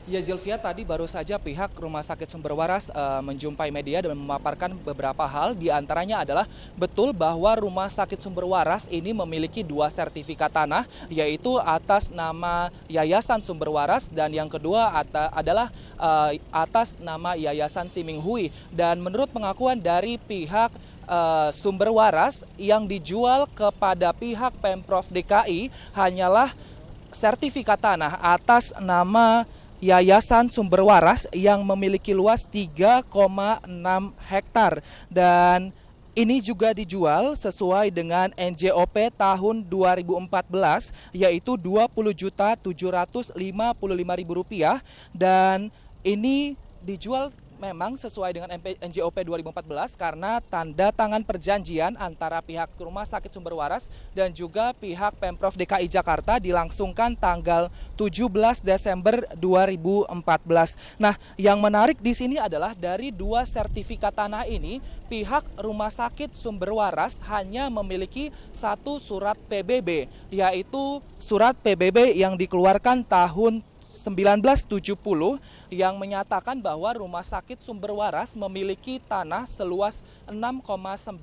Ya Zilvia, tadi baru saja pihak Rumah Sakit Sumber Waras menjumpai media dan memaparkan beberapa hal. Di antaranya adalah betul bahwa Rumah Sakit Sumber Waras ini memiliki dua sertifikat tanah, yaitu atas nama Yayasan Sumber Waras dan yang kedua adalah atas nama Yayasan Siming Hui. Dan menurut pengakuan dari pihak Sumber Waras, yang dijual kepada pihak Pemprov DKI hanyalah sertifikat tanah atas nama Yayasan Sumber Waras yang memiliki luas 3,6 hektar dan ini juga dijual sesuai dengan NJOP tahun 2014 yaitu Rp20.755.000 dan ini dijual memang sesuai dengan NJOP 2014 karena tanda tangan perjanjian antara pihak Rumah Sakit Sumber Waras dan juga pihak Pemprov DKI Jakarta dilangsungkan tanggal 17 Desember 2014. Nah, yang menarik di sini adalah dari dua sertifikat tanah ini, pihak Rumah Sakit Sumber Waras hanya memiliki satu surat PBB, yaitu surat PBB yang dikeluarkan tahun 1970 yang menyatakan bahwa Rumah Sakit Sumber Waras memiliki tanah seluas 6,9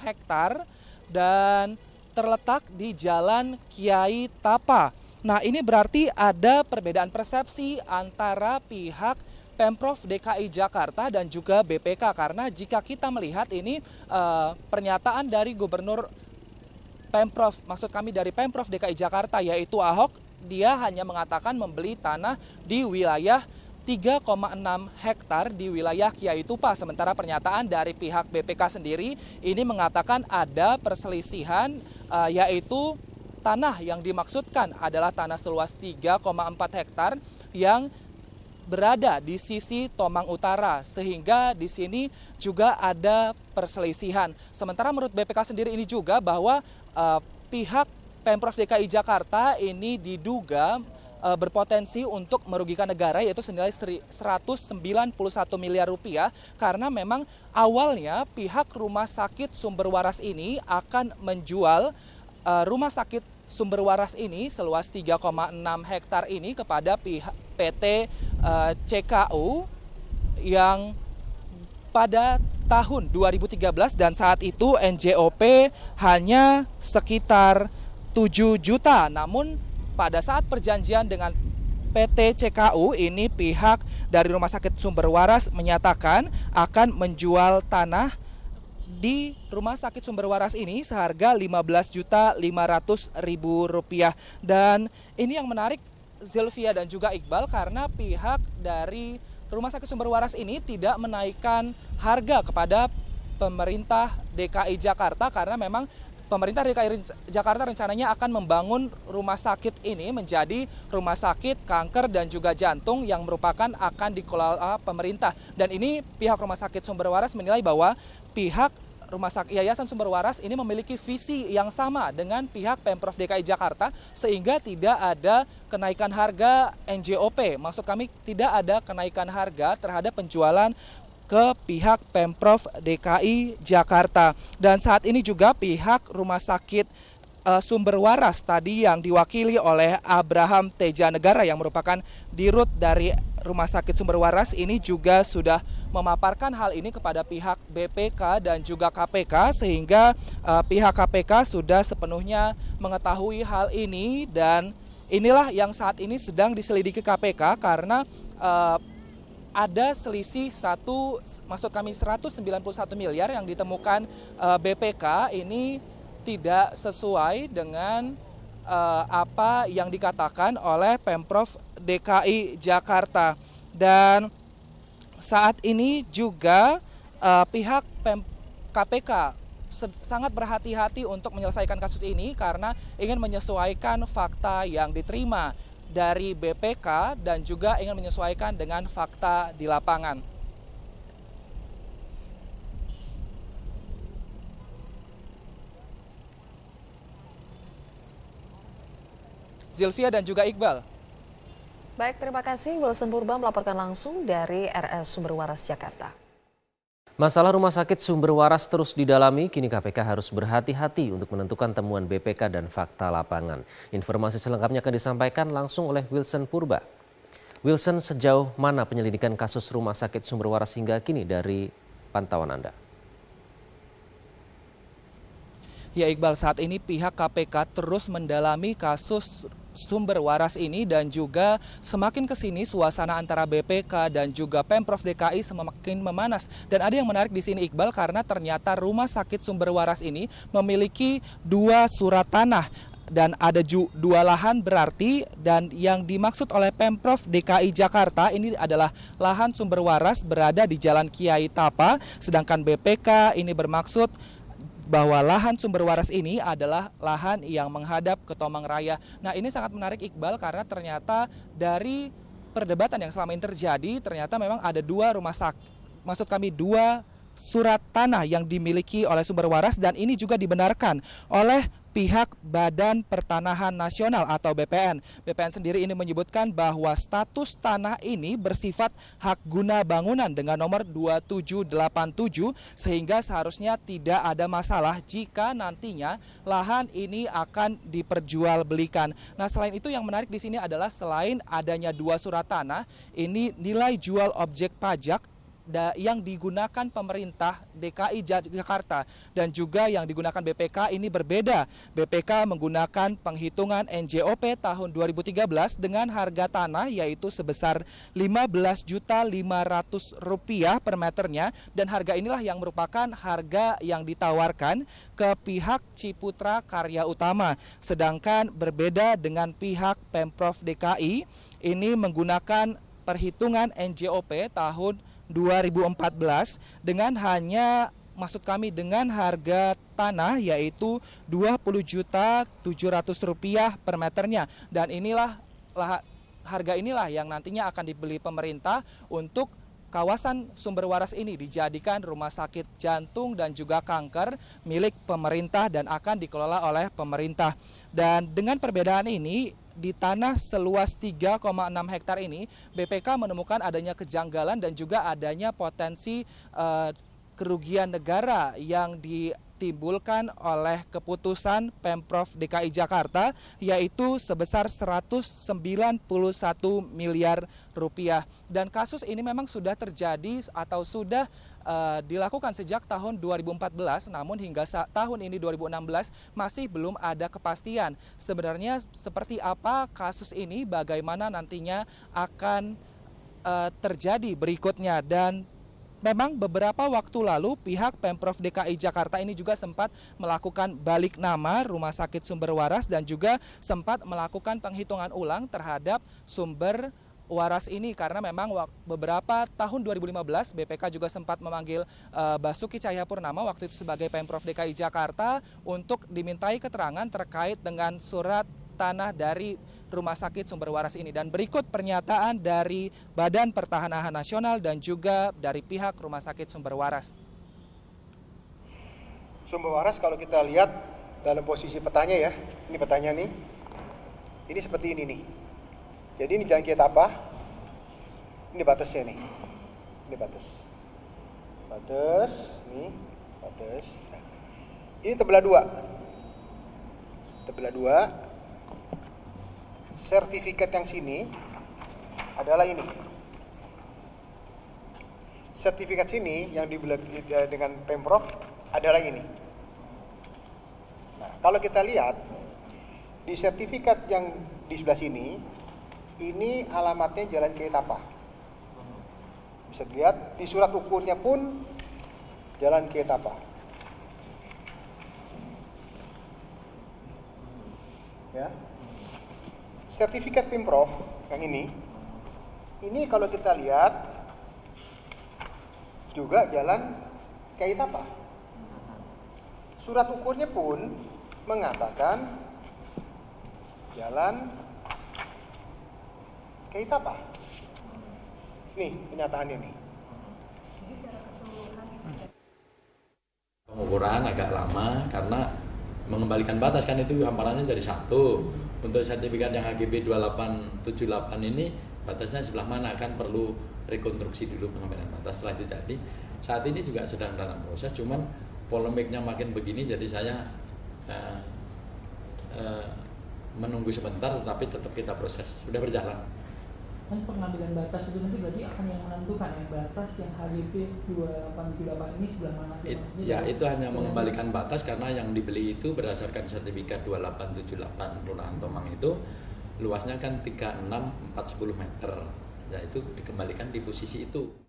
hektar dan terletak di Jalan Kiai Tapa. Nah, ini berarti ada perbedaan persepsi antara pihak Pemprov DKI Jakarta dan juga BPK karena jika kita melihat ini pernyataan dari Gubernur dari Pemprov DKI Jakarta yaitu Ahok, dia hanya mengatakan membeli tanah di wilayah 3,6 hektar di wilayah Kiai Tupa. Sementara pernyataan dari pihak BPK sendiri ini mengatakan ada perselisihan yaitu tanah yang dimaksudkan adalah tanah seluas 3,4 hektar yang berada di sisi Tomang Utara sehingga di sini juga ada perselisihan. Sementara menurut BPK sendiri ini juga bahwa pihak Pemprov DKI Jakarta ini diduga berpotensi untuk merugikan negara yaitu senilai 191 miliar rupiah karena memang awalnya pihak Rumah Sakit Sumber Waras ini akan menjual Rumah Sakit Sumber Waras ini seluas 3,6 hektar ini kepada pihak PT CKU yang pada tahun 2013 dan saat itu NJOP hanya sekitar 7 juta. Namun pada saat perjanjian dengan PT CKU ini pihak dari Rumah Sakit Sumber Waras menyatakan akan menjual tanah di Rumah Sakit Sumber Waras ini seharga Rp15.500.000. Dan ini yang menarik Zilvia dan juga Iqbal karena pihak dari Rumah Sakit Sumber Waras ini tidak menaikkan harga kepada pemerintah DKI Jakarta karena memang pemerintah DKI Jakarta rencananya akan membangun rumah sakit ini menjadi rumah sakit kanker dan juga jantung yang merupakan akan dikelola pemerintah. Dan ini pihak Rumah Sakit Sumber Waras menilai bahwa pihak Yayasan Sumber Waras ini memiliki visi yang sama dengan pihak Pemprov DKI Jakarta sehingga tidak ada kenaikan harga NJOP. Maksud kami tidak ada kenaikan harga terhadap penjualan ke pihak Pemprov DKI Jakarta. Dan saat ini juga pihak Rumah Sakit Sumber Waras tadi yang diwakili oleh Abraham Tejanegara yang merupakan dirut dari Rumah Sakit Sumber Waras ini juga sudah memaparkan hal ini kepada pihak BPK dan juga KPK sehingga pihak KPK sudah sepenuhnya mengetahui hal ini dan inilah yang saat ini sedang diselidiki KPK karena ada selisih 191 miliar yang ditemukan BPK ini tidak sesuai dengan apa yang dikatakan oleh Pemprov DKI Jakarta. Dan saat ini juga pihak KPK sangat berhati-hati untuk menyelesaikan kasus ini karena ingin menyesuaikan fakta yang diterima dari BPK dan juga ingin menyesuaikan dengan fakta di lapangan. Zilvia dan juga Iqbal. Baik, terima kasih Wilson Purba melaporkan langsung dari RS Sumber Waras Jakarta. Masalah Rumah Sakit Sumber Waras terus didalami, kini KPK harus berhati-hati untuk menentukan temuan BPK dan fakta lapangan. Informasi selengkapnya akan disampaikan langsung oleh Wilson Purba. Wilson, sejauh mana penyelidikan kasus Rumah Sakit Sumber Waras hingga kini dari pantauan Anda? Ya Iqbal, saat ini pihak KPK terus mendalami kasus Sumber Waras ini dan juga semakin ke sini suasana antara BPK dan juga Pemprov DKI semakin memanas. Dan ada yang menarik di sini Iqbal, karena ternyata Rumah Sakit Sumber Waras ini memiliki 2 surat tanah dan ada 2 lahan berarti, dan yang dimaksud oleh Pemprov DKI Jakarta ini adalah lahan sumber waras berada di Jalan Kiai Tapa, sedangkan BPK ini bermaksud bahwa lahan sumber waras ini adalah lahan yang menghadap ke Tomang Raya. Nah, ini sangat menarik Iqbal, karena ternyata dari perdebatan yang selama ini terjadi, ternyata memang ada 2 rumah sakit, maksud kami 2 surat tanah yang dimiliki oleh sumber waras, dan ini juga dibenarkan oleh pihak Badan Pertanahan Nasional atau BPN. BPN sendiri ini menyebutkan bahwa status tanah ini bersifat hak guna bangunan dengan nomor 2787, sehingga seharusnya tidak ada masalah jika nantinya lahan ini akan diperjualbelikan. Nah, selain itu yang menarik di sini adalah selain adanya 2 surat tanah, ini nilai jual objek pajak yang digunakan pemerintah DKI Jakarta dan juga yang digunakan BPK ini berbeda. BPK menggunakan penghitungan NJOP tahun 2013 dengan harga tanah yaitu sebesar Rp15.500 per meternya, dan harga inilah yang merupakan harga yang ditawarkan ke pihak Ciputra Karya Utama. Sedangkan berbeda dengan pihak Pemprov DKI ini menggunakan perhitungan NJOP tahun 2014 dengan dengan harga tanah yaitu Rp20.700.000 per meternya, dan harga inilah yang nantinya akan dibeli pemerintah untuk kawasan Sumber Waras ini dijadikan rumah sakit jantung dan juga kanker milik pemerintah dan akan dikelola oleh pemerintah. Dan dengan perbedaan ini, di tanah seluas 3,6 hektar ini, BPK menemukan adanya kejanggalan dan juga adanya potensi kerugian negara yang ditimbulkan oleh keputusan Pemprov DKI Jakarta, yaitu sebesar Rp191 miliar. Dan kasus ini memang sudah terjadi atau sudah dilakukan sejak tahun 2014, namun hingga tahun ini 2016 masih belum ada kepastian sebenarnya seperti apa kasus ini, bagaimana nantinya akan terjadi berikutnya. Dan memang beberapa waktu lalu pihak Pemprov DKI Jakarta ini juga sempat melakukan balik nama Rumah Sakit Sumber Waras dan juga sempat melakukan penghitungan ulang terhadap Sumber Waras ini, karena memang beberapa tahun 2015 BPK juga sempat memanggil Basuki Cahayapurnama waktu itu sebagai Pemprov DKI Jakarta untuk dimintai keterangan terkait dengan surat tanah dari Rumah Sakit Sumber Waras ini. Dan berikut pernyataan dari Badan Pertanahan Nasional dan juga dari pihak Rumah Sakit Sumber Waras. Sumber Waras kalau kita lihat dalam posisi petanya ya, ini petanya nih, ini seperti ini nih. Jadi ini Jalan Kiai Tapa, ini batasnya nih, ini batas, nih batas. Nah, ini terbelah 2. Sertifikat yang sini adalah ini. Sertifikat sini yang dibelah dengan Pemprov adalah ini. Nah, kalau kita lihat di sertifikat yang di sebelah sini, ini alamatnya Jalan Kiai Tapa. Bisa dilihat di surat ukurnya pun Jalan Kiai Tapa. Ya. Sertifikat Pemprov yang ini kalau kita lihat juga Jalan Kiai Tapa. Surat ukurnya pun mengatakan Jalan Kiai Tapa. Nih kenyataannya nih. Pengukuran agak lama karena mengembalikan batas kan itu hamparannya jadi 1. Untuk sertifikat yang HGB 2878 ini batasnya sebelah mana kan perlu rekonstruksi dulu pengembalian batas. Setelah itu jadi saat ini juga sedang dalam proses, cuman polemiknya makin begini jadi saya menunggu sebentar, tetapi tetap kita proses, sudah berjalan. Dan pengambilan batas itu nanti berarti akan yang menentukan ya, batas yang HGB 2878 ini sebelah mana? Ya, itu hanya mengembalikan batas karena yang dibeli itu berdasarkan sertifikat 2878 Kelurahan Tomang itu luasnya kan 36 410 meter. Ya, itu dikembalikan di posisi itu.